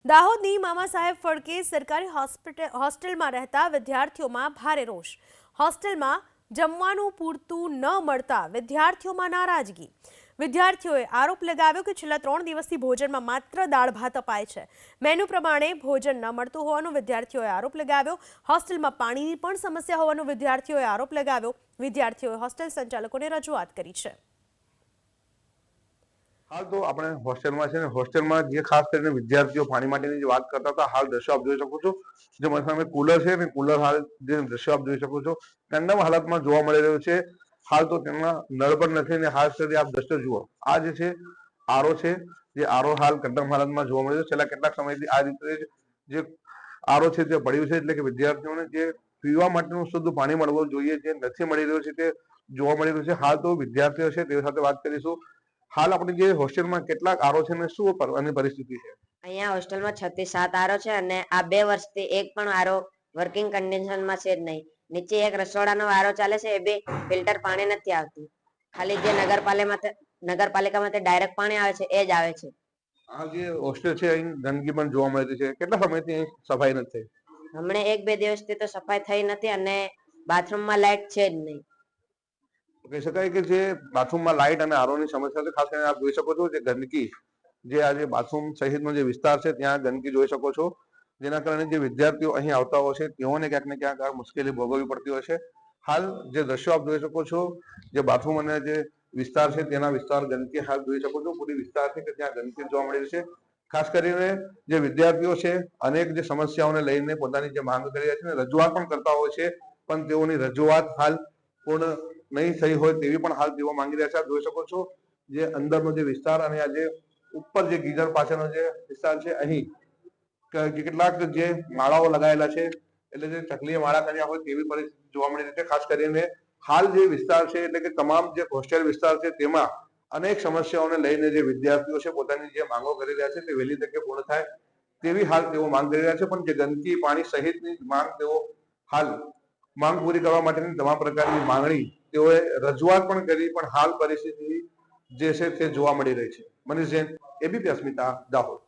દાહોદની મામા સાહેબ ફડકે સરકારી હોસ્ટેલમાં રહેતા વિદ્યાર્થીઓમાં ભારે રોષ. હોસ્ટેલમાં જમવાનું પૂરતું ન મળતા વિદ્યાર્થીઓમાં નારાજગી. વિદ્યાર્થીઓએ આરોપ લગાવ્યો કે છેલ્લા 3 દિવસથી ભોજનમાં માત્ર દાળ ભાત અપાય છે. મેનુ પ્રમાણે ભોજન ન મળતું હોવાનો વિદ્યાર્થીઓએ આરોપ લગાવ્યો. હોસ્ટેલમાં પાણીની પણ સમસ્યા હોવાનો વિદ્યાર્થીઓએ આરોપ લગાવ્યો. વિદ્યાર્થીઓએ હોસ્ટેલ સંચાલકોને રજૂઆત કરી છે. हाल तो अपने होस्टेल में होस्टेल में जे खास कर विद्यार्थी पानी माटेनी बात करता था। हाल दृश्य आप जोई शको छो जो मारी सामे कूलर है कूलर हाल जे दृश्य आप जोई शको छो कंडम हालत में जोवा मळी रह्यो छे। हाल तो तेमना नळ पण नथी ने हाल सुधी आप दृश्य जुओ आ जे छे आरो छे जे आरो हाल कंडम हालत में जोवा मळी रह्यो छे। छेल्ला કેટલાક સમયથી આ રીતે જે આરો છે તે પડ્યું છે એટલે કે વિદ્યાર્થીઓને જે પીવા માટેનું શુદ્ધ પાણી મળવું જોઈએ જે નથી મળી રહ્યું છે તે જોવા મળી રહ્યું છે। હાલ તો વિદ્યાર્થીઓ છે તે સાથે વાત કરીશું। हाल अपनी जे होस्टेल में કેટલાક આરો છે ને શું આની પરિસ્થિતિ છે? અહીંયા હોસ્ટેલમાં 6 થી 7 આરો છે અને આ 2 વર્ષથી એક પણ આરો વર્કિંગ કન્ડિશનમાં છે જ નહીં। નીચે એક રસોડાનો આરો ચાલે છે એ બી ફિલ્ટર પાણી નથી આવતું। ખાલી જે નગરપાલિકામાંથી ડાયરેક્ટ પાણી આવે છે એ જ આવે છે। આ જે હોસ્ટેલ છે અહીં ગંદકી પણ જોવા મળતી છે કેટલા સમયથી અહીં સફાઈ નથી થઈ? હમણે 1-2 દિવસથી તો સફાઈ થઈ નથી અને બાથરૂમમાં લાઈટ છે જ નહીં। કહી શકાય કે જે બાથરૂમમાં લાઇટ અને આરોની સમસ્યા છે ખાસ કરીને આપ જોઈ શકો છો જે ગંદકી જે આજે બાથરૂમ સહિતનો જે વિસ્તાર છે ત્યાં ગંદકી જોઈ શકો છો જેના કારણે જે વિદ્યાર્થીઓ અહીં આવતા હોય છે તેઓને ક્યાંક ને ક્યાંક આ મુશ્કેલી ભોગવવી પડતી હોય છે। હાલ જે દ્રશ્યો આપ જોઈ શકો છો જે બાથરૂમ અને જે વિસ્તાર છે તેના વિસ્તાર ગંદકી હાલ જોઈ શકો છો પૂરી વિસ્તાર છે કે ત્યાં ગંદકી જોવા મળી રહી છે। ખાસ કરીને જે વિદ્યાર્થીઓ છે અનેક જે સમસ્યાઓને લઈને પોતાની જે માંગ કરી રહ્યા છે રજૂઆત પણ કરતા હોય છે પણ તેઓની રજૂઆત હાલ પૂર્ણ નહીં થઈ હોય તેવી પણ હાલ તેઓ માંગી રહ્યા છે। આપ જોઈ શકો છો જે અંદરનો જે વિસ્તાર અને આ જે ઉપર જે ગીઝર પાછળનો જે વિસ્તાર છે અહીં કેટલાક જે માળાઓ લગાવેલા છે એટલે જે ચકલીએ માળા કર્યા હોય તેવી પરિસ્થિતિ જોવા મળી રહી છે। ખાસ કરીને હાલ જે વિસ્તાર છે એટલે કે તમામ જે હોસ્ટેલ વિસ્તાર છે તેમાં અનેક સમસ્યાઓને લઈને જે વિદ્યાર્થીઓ છે પોતાની જે માંગો કરી રહ્યા છે તે વહેલી તકે પૂર્ણ થાય તેવી હાલ તેઓ માંગ કરી રહ્યા છે પણ જે ગંદકી પાણી સહિતની માંગ તેઓ હાલ માંગ પૂરી કરવા માટેની તમામ પ્રકારની માંગણી તેઓએ રજૂઆત પણ કરી પણ હાલ પરિસ્થિતિ જે છે તે જોવા મળી રહી છે। મનીષ જૈન, એબીપી અસ્મિતા, દાહોદ।